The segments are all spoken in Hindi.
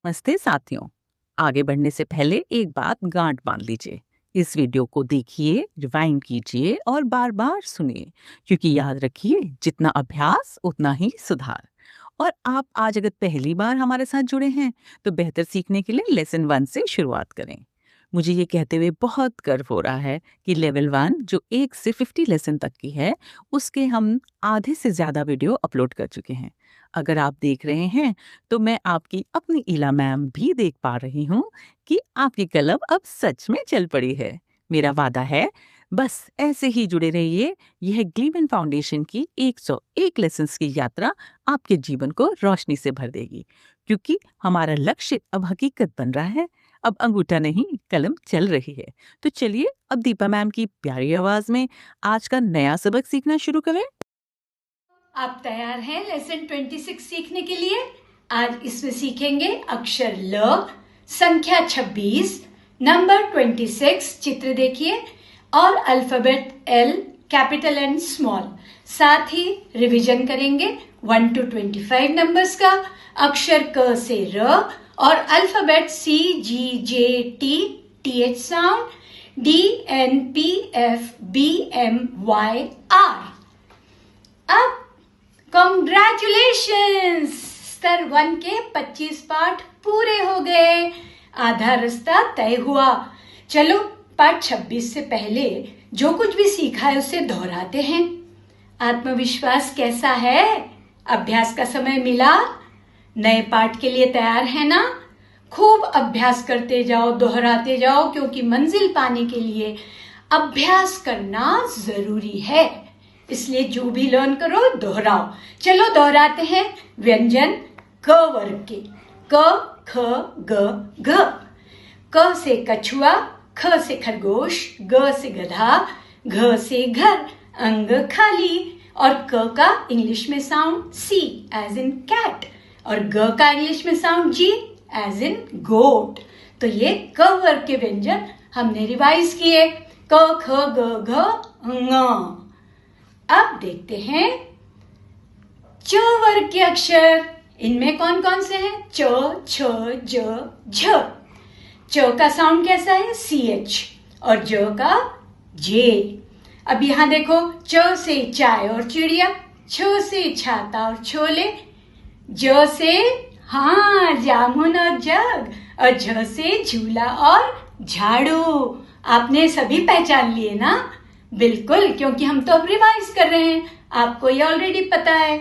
नमस्ते साथियों। आगे बढ़ने से पहले एक बात गांठ बांध लीजिए। इस वीडियो को देखिए, रिवाइंड कीजिए और बार बार सुनिए, क्योंकि याद रखिए, जितना अभ्यास उतना ही सुधार। और आप आज अगर पहली बार हमारे साथ जुड़े हैं तो बेहतर सीखने के लिए लेसन 1 से शुरुआत करें। मुझे ये कहते हुए बहुत गर्व हो रहा है कि लेवल 1 जो 1 से 50 लेसन तक की है, उसके हम आधे से ज्यादा वीडियो अपलोड कर चुके हैं। अगर आप देख रहे हैं तो मैं आपकी अपनी इला मैम भी देख पा रही हूँ कि आपकी कलम अब सच में चल पड़ी है। मेरा वादा है, बस ऐसे ही जुड़े रहिए। यह ग्लीमन फाउंडेशन की 101 लेसन्स की यात्रा आपके जीवन को रोशनी से भर देगी, क्योंकि हमारा लक्ष्य अब हकीकत बन रहा है। अब अंगूठा नहीं, कलम चल रही है। तो चलिए अब दीपा मैम की प्यारी आवाज में आज का नया सबक सीखना शुरू करें। आप तैयार हैं लेसन 26 सीखने के लिए? आज इसमें सीखेंगे अक्षर ल, संख्या 26, नंबर 26, चित्र देखिए, और alphabet L, capital and small. साथ ही रिवीजन करेंगे 1 to 25 नंबर्स का, अक्षर क से र और alphabet C G J T T H sound, D N P F B M Y R. अब कॉन्ग्रेचुलेशंस, स्तर 1 के 25 पाठ पूरे हो गए, आधा रास्ता तय हुआ। चलो पाठ 26 से पहले जो कुछ भी सीखा है उसे दोहराते हैं। आत्मविश्वास कैसा है? अभ्यास का समय मिला? नए पाठ के लिए तैयार है ना? खूब अभ्यास करते जाओ, दोहराते जाओ, क्योंकि मंजिल पाने के लिए अभ्यास करना जरूरी है। इसलिए जो भी लर्न करो दोहराओ। चलो दोहराते हैं व्यंजन क वर्ग के। क ख ग घ। क से कछुआ, ख से खरगोश, ग से गधा, घ से घर, अंग खाली, और क का इंग्लिश में sound C as in cat, और ग का इंग्लिश में साउंड जी एज इन गोट। तो ये क वर्ग के व्यंजन हमने रिवाइज किए। क ख ग घ ङ। अब देखते हैं च वर्ग के अक्षर। इनमें कौन कौन से हैं? च, छ, ज, झ। च का साउंड कैसा है? सी एच, और ज का जे। अब यहां देखो, च से चाय और चिड़िया, छ से छाता और छोले, ज से जामुन और जग, और झ से झूला और झाड़ू। आपने सभी पहचान लिए ना? बिल्कुल, क्योंकि हम तो अब रिवाइज कर रहे हैं, आपको ये ऑलरेडी पता है।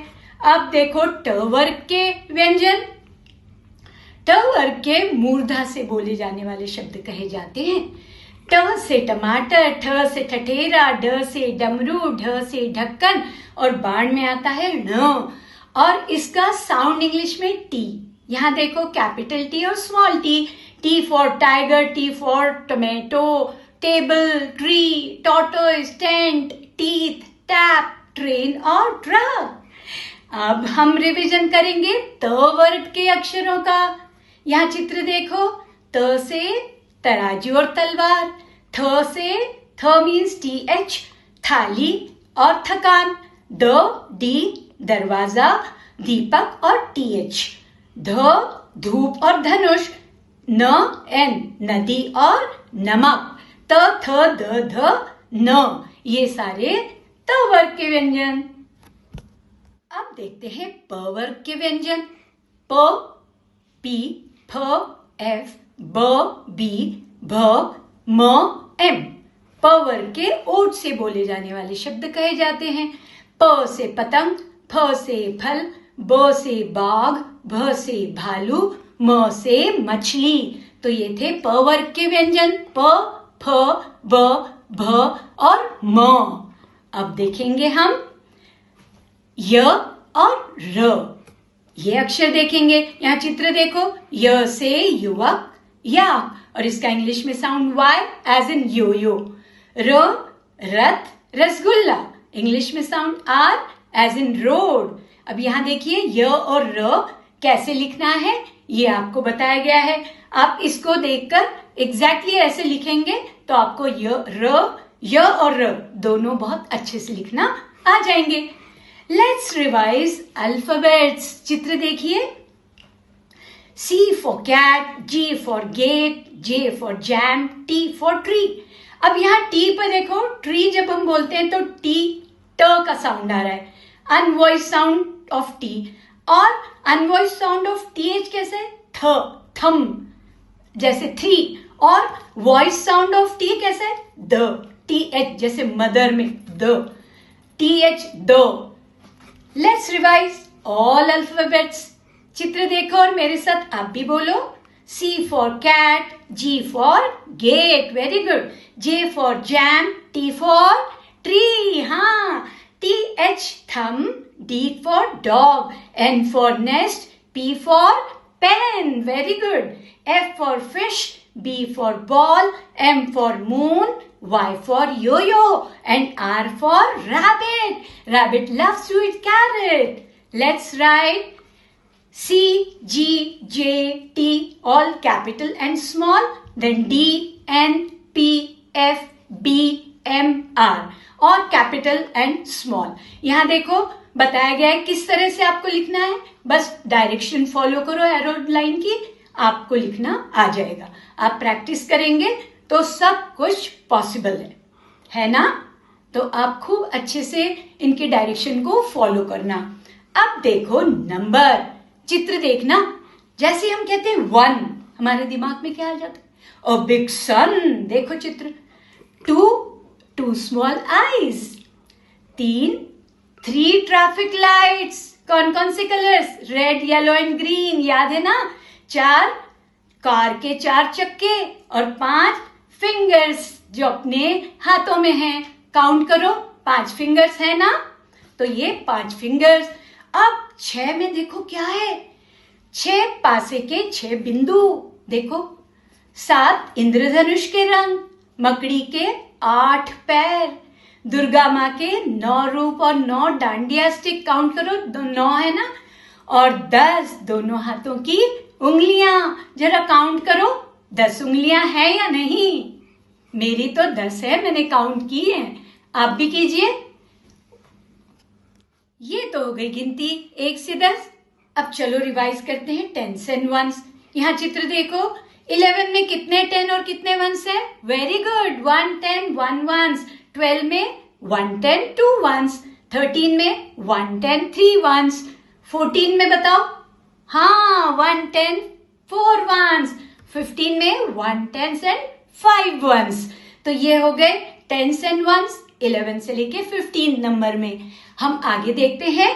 अब देखो ट वर्ग के व्यंजन। ट वर्ग के मूर्धा से बोले जाने वाले शब्द कहे जाते हैं। ट से टमाटर, ठ से ठठेरा, ड से डमरू, ढ से ढक्कन, और बाण में आता है ण, और इसका साउंड इंग्लिश में टी। यहाँ देखो कैपिटल टी और small T. T for tiger, T for tomato, table, tree, tortoise, tent, teeth, tap, train और ट्रक। अब हम रिवीजन करेंगे त वर्ग के अक्षरों का। यहाँ चित्र देखो, त से तराजू और तलवार, थ से थ मीन्स टी एच, थाली और थकान, द डी दरवाजा, दीपक और टी एच, ध धूप और धनुष, न एन नदी और नमक, त थ द ध न। ये सारे त वर्ग के व्यंजन। अब देखते हैं प वर्ग के व्यंजन। प, पी, फ, एफ, ब, बी, भ, म, एम। प वर्ग के ओठ से बोले जाने वाले शब्द कहे जाते हैं। प से पतंग, फ से फल, ब से बाघ, भ से भालू, म से मछली। तो ये थे प वर्ग के व्यंजन, प, फ, ब, भ और म। अब देखेंगे हम य और र। ये अक्षर देखेंगे। यहाँ चित्र देखो, य से युवक, याक, और इसका इंग्लिश में sound Y as in yo yo. र रथ, रसगुल्ला, इंग्लिश में sound R as in road. अब यहाँ देखिए य और र कैसे लिखना है ये आपको बताया गया है। आप इसको देखकर एग्जैक्टली ऐसे लिखेंगे तो आपको य और र दोनों बहुत अच्छे से लिखना आ जाएंगे। Let's revise alphabets. चित्र देखिए, C for cat, G for gate, J for jam, T for tree. अब यहाँ T पर देखो, ट्री जब हम बोलते हैं तो T ट का साउंड आ रहा है, अनवॉइस साउंड ऑफ T, और अनवॉइस साउंड ऑफ TH कैसे, थ, थम जैसे थ्री, और वॉइस साउंड ऑफ T कैसे, द, TH जैसे मदर में the, TH the. Let's revise all alphabets. चित्र देखो और मेरे साथ आप भी बोलो. C for cat, G for gate, very good. J for jam, T for tree, हाँ. TH thumb, D for dog, N for nest, P for pen, very good. F for fish, B for ball, M for moon, Y for yo-yo, and R for rabbit. Rabbit loves to eat carrot. Let's write C, G, J, T, all capital and small, then D, N, P, F, B, M, R, और कैपिटल एंड स्मॉल. यहाँ देखो बताया गया है किस तरह से आपको लिखना है, बस डायरेक्शन फॉलो करो एरो लाइन की, आपको लिखना आ जाएगा. आप प्रैक्टिस करेंगे तो सब कुछ पॉसिबल है ना. तो आप खूब अच्छे से इनके डायरेक्शन को फॉलो करना. अब देखो नंबर, चित्र देखना. जैसे हम कहते हैं 1, हमारे दिमाग में क्या आ जाता है, अ बिग सन. देखो चित्र. 2 स्मॉल आईज. 3 traffic lights. कौन कौन से colours, red, yellow and green, याद है ना. 4 कार के 4 चक्के, और 5 फिंगर्स जो अपने हाथों में हैं. काउंट करो, 5 फिंगर्स है ना, तो ये 5 फिंगर्स. अब 6 में देखो क्या है, 6 पासे के 6 बिंदु. देखो 7 इंद्रधनुष के रंग, मकड़ी के 8 पैर, दुर्गा माँ के 9 रूप और 9 डांडिया स्टिक. काउंट करो, 9 है ना, और 10 दोनों हाथों की उंगलियां. जरा काउंट करो 10 उंगलियां हैं या नहीं. मेरी तो 10 है, मैंने काउंट की है, आप भी कीजिए. ये तो हो गई गिनती 1 से 10. अब चलो रिवाइज करते हैं टेंस एंड वंस. यहाँ चित्र देखो, 11 में कितने 10 और कितने वंस हैं, वेरी गुड, 1 10 1 वंस. 12 में 1 10 2 वंस. 13 में 1 10 3 वंस. 14 में बताओ, हाँ 1 10 4 वंस. 15 में 1 10 एंड 5 वंस. तो ये हो गए टेंस एंड वंस 11 से लेके 15 नंबर में. हम आगे देखते हैं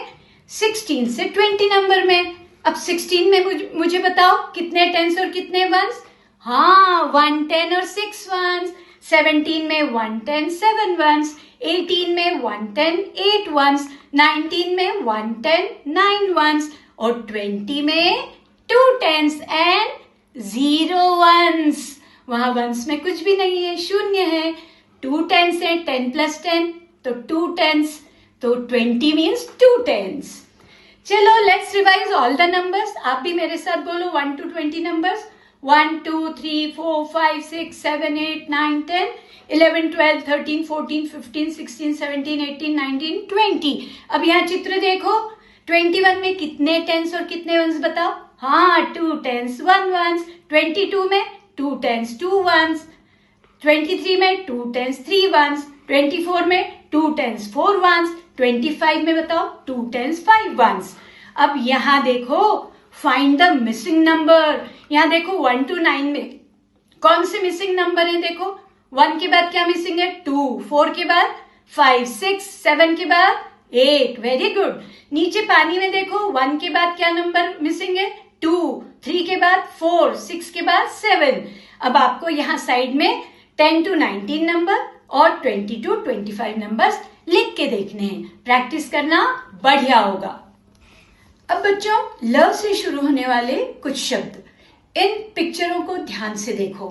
16 से 20 नंबर में. अब 16 में मुझे बताओ कितने टेंस और कितने वंस, हाँ 1 10 और 6 वंस. 17 में 1 10 7 वंस. 18 में 1 10 8 वंस. 19 में 1 10 9 वंस. और 20 में 2 टेंस एंड 0 वंस. वहां वंस में कुछ भी नहीं है, शून्य है. 2 टेंस है, 10 प्लस 10 तो 2 टेंस, तो 20 मीन्स 2 टेंस. चलो let's revise all the numbers. आप भी मेरे साथ बोलो 1 to 20 नंबर्स. 1 2 3 4 5 6 7 8 9 10 11 12 13 14 15 16 17 18 19 20. अब यहाँ चित्र देखो, 21 में कितने टेंस और कितने वंस बताओ, हाँ 2 टेंस 1 वंस. 22 में 2 टेंस 2 वंस. 23 में 2 टेंस 3 वंस. 24 में 2 टेंस 4 वंस. 25 में बताओ 2 टेंस 5 वंस. अब यहाँ देखो फाइंड द मिसिंग नंबर. यहाँ देखो 1 to 9 में कौन से मिसिंग नंबर हैं, देखो 1 के बाद क्या मिसिंग है, 2. 4 के बाद 5 6. 7 के बाद 8, वेरी गुड. नीचे पानी में देखो 1 के बाद क्या नंबर मिसिंग है, 2. 3 के बाद 4. 6 के बाद 7. अब आपको यहाँ साइड में 10 to 19 नंबर और 20 to 25 नंबर्स लिख के देखने हैं. प्रैक्टिस करना बढ़िया होगा. अब बच्चों लव से शुरू होने वाले कुछ शब्द, इन पिक्चरों को ध्यान से देखो.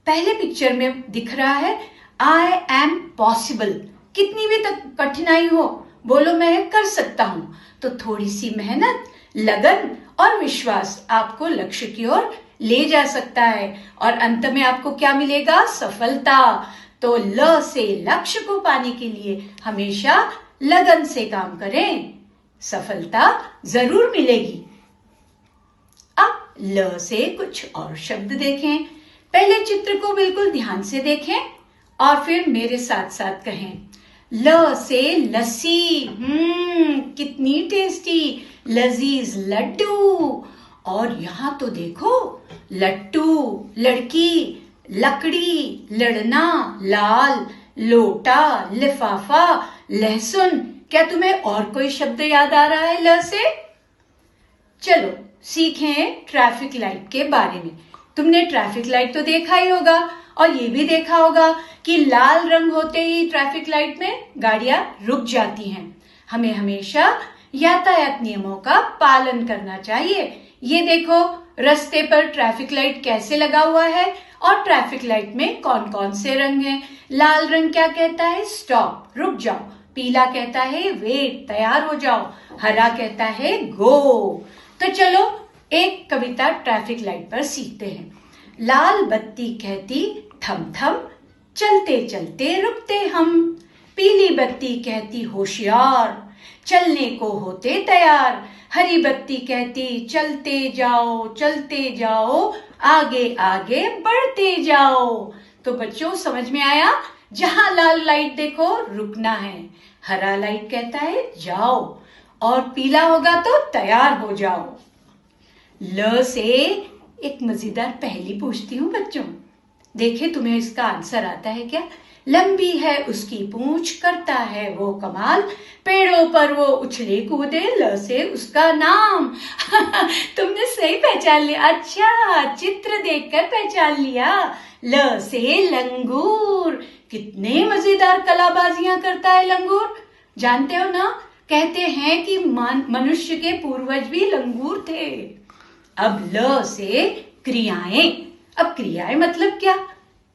पहले पिक्चर में दिख रहा है आई एम पॉसिबल. कितनी भी कठिनाई हो बोलो मैं कर सकता हूं. तो थोड़ी सी मेहनत, लगन और विश्वास आपको लक्ष्य की ओर ले जा सकता है और अंत में आपको क्या मिलेगा, सफलता. तो ल से लक्ष्य को पाने के लिए हमेशा लगन से काम करें, सफलता जरूर मिलेगी. अब ल से कुछ और शब्द देखें। पहले चित्र को बिल्कुल ध्यान से देखें और फिर मेरे साथ साथ कहें। ल से लस्सी, कितनी टेस्टी, लजीज लड्डू। और यहाँ तो देखो, लट्टू, लड़की, लकड़ी, लड़ना, लाल, लोटा, लिफाफा, लहसुन। क्या तुम्हें और कोई शब्द याद आ रहा है ल से? चलो सीखें ट्रैफिक लाइट के बारे में। तुमने ट्रैफिक लाइट तो देखा ही होगा और ये भी देखा होगा कि लाल रंग होते ही ट्रैफिक लाइट में गाड़ियां रुक जाती हैं। हमें हमेशा यातायात नियमों का पालन करना चाहिए। ये देखो रास्ते पर ट्रैफिक लाइट कैसे लगा हुआ है और ट्रैफिक लाइट में कौन कौन से रंग हैं। लाल रंग क्या कहता है? स्टॉप, रुक जाओ। पीला कहता है वेट, तैयार हो जाओ। हरा कहता है गो। तो चलो एक कविता ट्रैफिक लाइट पर सीखते हैं। लाल बत्ती कहती थम थम, चलते चलते रुकते हम। पीली बत्ती कहती होशियार, चलने को होते तैयार। हरी बत्ती कहती चलते जाओ, आगे आगे बढ़ते जाओ। तो बच्चों समझ में आया? जहां लाल लाइट देखो रुकना है, हरा लाइट कहता है जाओ और पीला होगा तो तैयार हो जाओ। ल से एक मजेदार पहेली पूछती हूँ बच्चों, देखे तुम्हें इसका आंसर आता है क्या? लंबी है उसकी पूंछ, करता है वो कमाल, पेड़ों पर वो उछले कूदे, ल से उसका नाम। तुमने सही पहचान लिया। अच्छा, चित्र देखकर पहचान लिया। ल से लंगूर। कितने मजेदार कलाबाजियां करता है लंगूर, जानते हो ना? कहते हैं कि मनुष्य के पूर्वज भी लंगूर थे। अब ल से क्रियाएं। अब क्रियाएं मतलब क्या?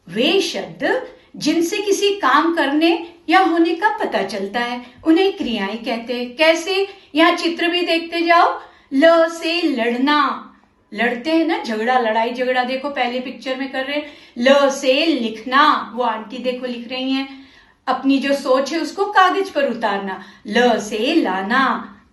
वे शब्द जिनसे किसी काम करने या होने का पता चलता है, उन्हें क्रियाएं कहते हैं। कैसे? यहाँ चित्र भी देखते जाओ। ल से लड़ना, लड़ते हैं ना, झगड़ा, लड़ाई झगड़ा देखो पहले पिक्चर में कर रहे हैं। ल से लिखना, वो आंटी देखो लिख रही हैं, अपनी जो सोच है उसको कागज पर उतारना। ल से लाना,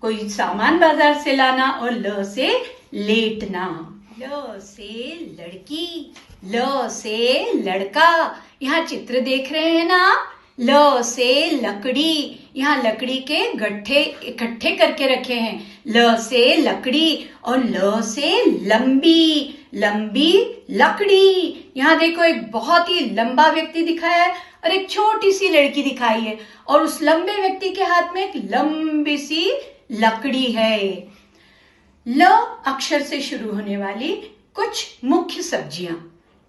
कोई सामान बाजार से लाना। और ल से लेटना। ल से लड़की, ल से लड़का, यहाँ चित्र देख रहे हैं ना आप। ल से लकड़ी, यहाँ लकड़ी के गट्ठे इकट्ठे करके रखे हैं। ल से लकड़ी। और ल से लंबी, लंबी लकड़ी, यहाँ देखो एक बहुत ही लंबा व्यक्ति दिखाया है और एक छोटी सी लड़की दिखाई है और उस लंबे व्यक्ति के हाथ में एक लंबी सी लकड़ी है। ल अक्षर से शुरू होने वाली कुछ मुख्य सब्जियां।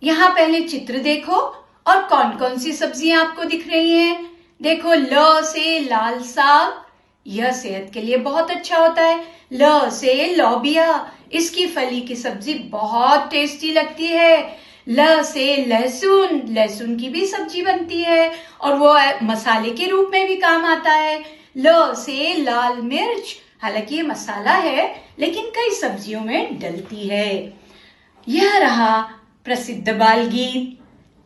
यहाँ पहले चित्र देखो और कौन कौन सी सब्जियां आपको दिख रही हैं। देखो ल से लाल साग, यह सेहत के लिए बहुत अच्छा होता है। ल से लौबिया, इसकी फली की सब्जी बहुत टेस्टी लगती है। ल से लहसुन, लहसुन की भी सब्जी बनती है और वो मसाले के रूप में भी काम आता है। ल से लाल मिर्च, हालांकि ये मसाला है लेकिन कई सब्जियों में डलती है। यह रहा प्रसिद्ध बाल गीत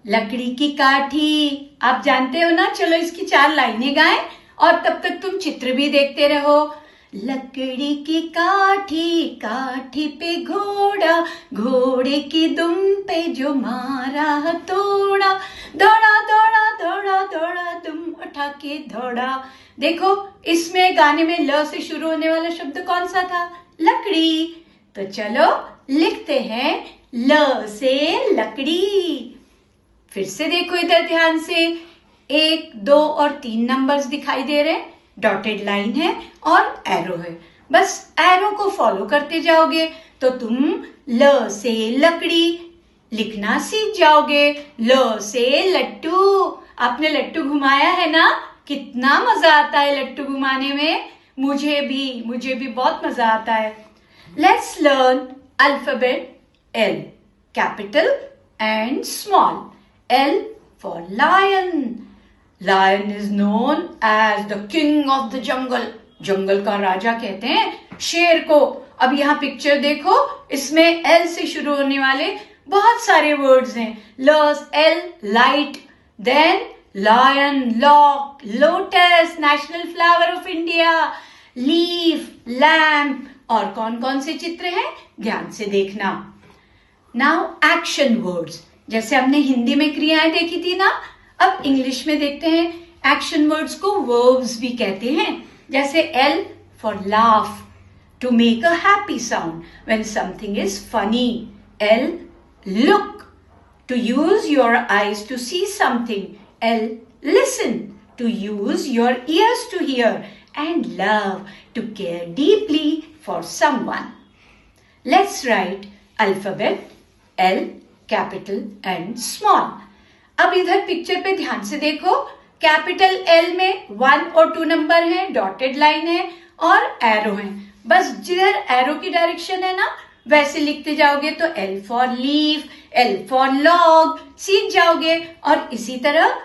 लकड़ी की काठी। आप जानते हो ना? चलो इसकी 4 लाइनें गाएं और तब तक तुम चित्र भी देखते रहो। लकड़ी की काठी, काठी पे घोड़ा, घोड़े की दुम पे जो मारा हथौड़ा, दौड़ा दौड़ा दौड़ा दौड़ा दुम उठा के दौड़ा। देखो इसमें गाने में ल से शुरू होने वाला शब्द कौन सा था? लकड़ी। तो चलो लिखते हैं ल से लकड़ी। फिर से देखो इधर ध्यान से, 1, 2 और 3 नंबर्स दिखाई दे रहे हैं, डॉटेड लाइन है और एरो है। बस एरो को फॉलो करते जाओगे तो तुम ल से लकड़ी लिखना सीख जाओगे। ल से लट्टू, आपने लट्टू घुमाया है ना? कितना मजा आता है लट्टू घुमाने में। मुझे भी बहुत मजा आता है। Let's learn alphabet L, capital and small. L for lion. Lion is known as the king of the jungle. जंगल का राजा कहते हैं शेर को। अब यहाँ पिक्चर देखो, इसमें L से शुरू होने वाले बहुत सारे वर्ड्स हैं। L, light, then lion, lock, lotus, national flower of India, leaf, lamp और कौन कौन से चित्र हैं ध्यान से देखना। नाउ एक्शन वर्ड्स, जैसे हमने हिंदी में क्रियाएं देखी थी ना, अब इंग्लिश में देखते हैं। एक्शन वर्ड्स को वर्ब्स भी कहते हैं। जैसे L for laugh, to make a happy sound when something is funny. L look, to use your eyes to see something. L listen, to use your ears to hear. And love, to care deeply for someone. Let's write alphabet L, capital and small. अब इधर पिक्चर पे ध्यान से देखो। कैपिटल L में 1 और 2 नंबर हैं, डॉटेड लाइन है और एरो है। बस जिधर एरो की डायरेक्शन है ना वैसे लिखते जाओगे तो L for leaf, L for log सीख जाओगे। और इसी तरह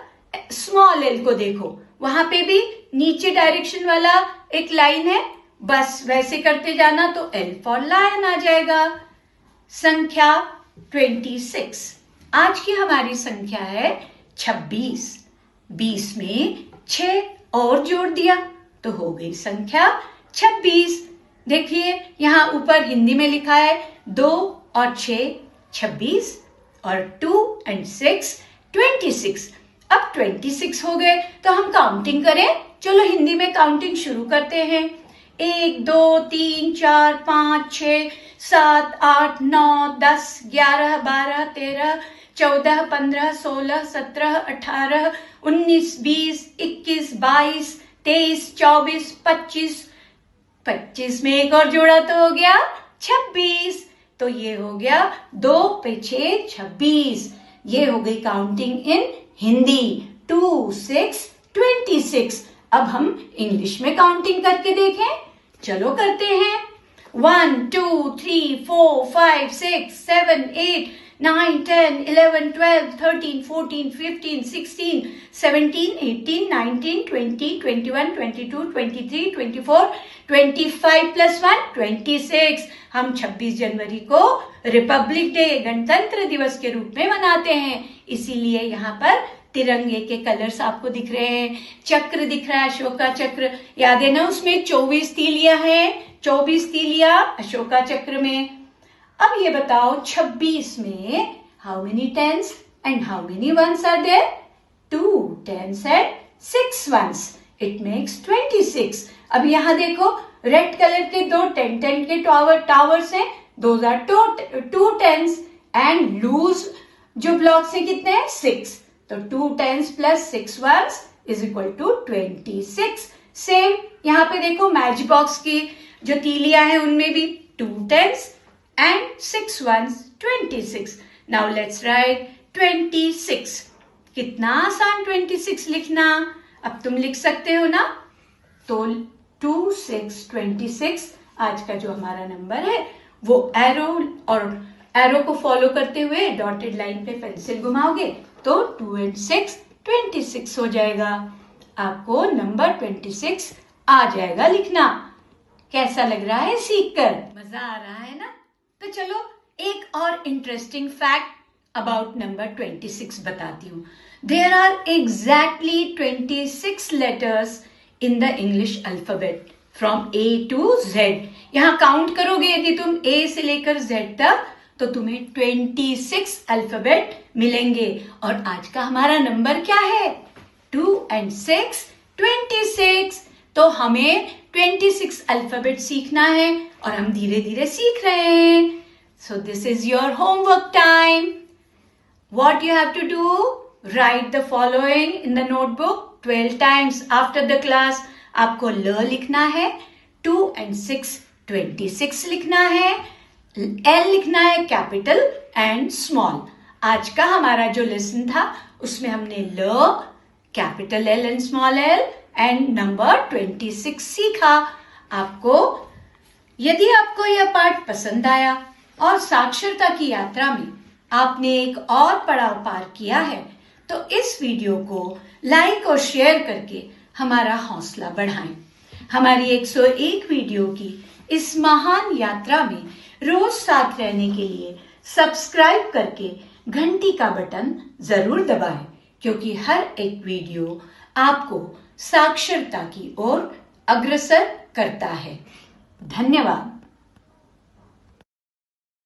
स्मॉल l को देखो, वहां पे भी नीचे डायरेक्शन वाला एक लाइन है, बस वैसे करते जाना तो L फॉर लायन आ जाएगा। संख्या 26। आज की हमारी संख्या है 26। 20 में 6 और जोड़ दिया तो हो गई संख्या 26। देखिए यहाँ ऊपर हिंदी में लिखा है 2 और 6 26 और 2 and 6 26। अब 26 हो गए तो हम काउंटिंग करें। चलो हिंदी में काउंटिंग शुरू करते हैं। 1 2 3 4 5 6 7 8 9 10 11 12 13 14 15 16 17 18 19 20 21 22 23 24 25। 25 में एक और जोड़ा तो हो गया 26। तो ये हो गया 2 पे 6 26। ये हो गई काउंटिंग इन हिंदी 2 6 26। अब हम इंग्लिश में काउंटिंग करके देखें। चलो करते हैं। 1 2 3 4 5 6 7 8 9 10 11 12 13 14 15 16 17 18 19 20 21 22 23 24 25 प्लस 1 26। हम 26 जनवरी को रिपब्लिक डे गणतंत्र दिवस के रूप में मनाते हैं। इसीलिए यहाँ पर तिरंगे के कलर्स आपको दिख रहे हैं, चक्र दिख रहा है, अशोका चक्र। याद है ना, उसमें 24 तीलियां हैं, 24 तीलियां अशोका चक्र में। अब ये बताओ 26 में how many tens and how many ones are there? 2 tens and 6 ones. It makes 26। अब यहाँ देखो रेड कलर के 2 10 10 के टावर्स हैं, those are 2 tens and loose जो ब्लॉक्स हैं कितने हैं? 6। तो 2 tens plus 6 ones is equal to 26। Same यहाँ पे देखो मैच बॉक्स की जो तीलियां हैं उनमें भी 2 tense and 6 ones 26. Now let's write 26. कितना आसान 26 लिखना। अब तुम लिख सकते हो ना। तो 2 6 26 आज का जो हमारा नंबर है वो एरो को फॉलो करते हुए डॉटेड लाइन पे पेंसिल घुमाओगे तो 2 and 6 26 हो जाएगा। आपको नंबर 26 आ जाएगा लिखना। कैसा लग रहा है सीखकर? मजा आ रहा है ना? तो चलो एक और इंटरेस्टिंग फैक्ट अबाउट नंबर 26 बताती हूँ। There are exactly 26 letters in the English alphabet from A to Z। यहाँ काउंट करोगे यदि तुम A से लेकर Z तक तो तुम्हें 26 अल्फाबेट मिलेंगे। और आज का हमारा नंबर क्या है? 2 and 6 26। तो हमें 26 अल्फाबेट सीखना है और हम धीरे धीरे सीख रहे हैं। So this is your homework time. What you have to do? Write the following in the notebook 12 times after the class. आपको ल लिखना है, 2 and 6 26 लिखना है, L लिखना है कैपिटल एंड स्मॉल। आज का हमारा जो लेसन था उसमें हमने ल, capital L and small l and number 26 सीखा। यदि आपको यह पाठ पसंद आया और साक्षरता की यात्रा में आपने एक और पड़ाव पार किया है तो इस वीडियो को लाइक और शेयर करके हमारा हौसला बढ़ाएं। हमारी 101 वीडियो की इस महान यात्रा में रोज साथ रहने के लिए सब्सक्राइब करके घंटी का बटन जरूर दबाएं, क्योंकि हर एक वीडियो आपको साक्षरता की ओर अग्रसर करता है। धन्यवाद।